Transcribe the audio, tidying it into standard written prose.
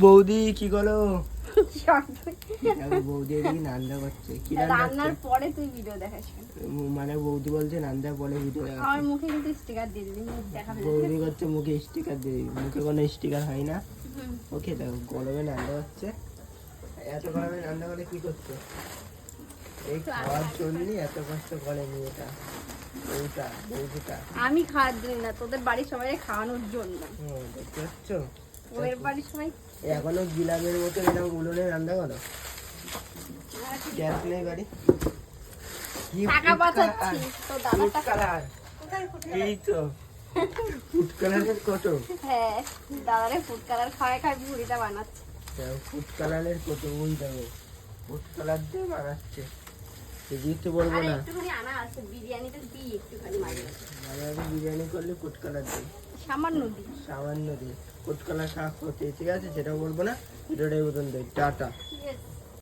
বৌদি কি করো? বৌদি এদিকে নান্দা করছে। কি রান্নার পরে তুই ভিডিও দেখাস মানে বৌদি বলছে নান্দার পরে ভিডিও দেখাস। আমার মুখে কিন্তু স্টিকার দিয়ে দিবি, মুখ দেখাবি না। বৌদি করছে মুখে স্টিকার দিয়ে দিবি। মুখে কোনো স্টিকার হয় না। ওকে দেখো গরমে নান্দা হচ্ছে। এত গরমে নান্দা করে কি করছে? এই খাওয়ার জন্য এত কষ্ট করে মেয়েটা। বৌদিটা আমি খাওয়ার জন্য না, তোদের বাড়ির সবাই খাওয়ানোর জন্য। দেখতে পাচ্ছ? ওর বাড়ির সবাই এখনো গিলামের মতো এরকম উনুনে রান্না করো? গ্যাস নেই বাড়ি? টাকা বাঁচাচ্ছি তো দাদাটা। কালার এই তো ফুড কালারের কত? হ্যাঁ, দাদারে ফুড কালার খাওয়ায় খায় ভুড়িটা বানাচ্ছে। ফুড কালারের কত? ওই দেখো ফুড কালার দিয়ে বানাচ্ছে। দিতে বলবো না, একটুখানি আনা আছে, বিরিয়ানিতে দিই একটুখানি মাঝে মাঝে বিরিয়ানি করলে ফুড কালার দিই, সামান্য দিই। সামান্য দিই ফুড কালার শাক করতে। ঠিক আছে, সেটাও বলবো না। ভিডিওটাই বলুন, টাটা।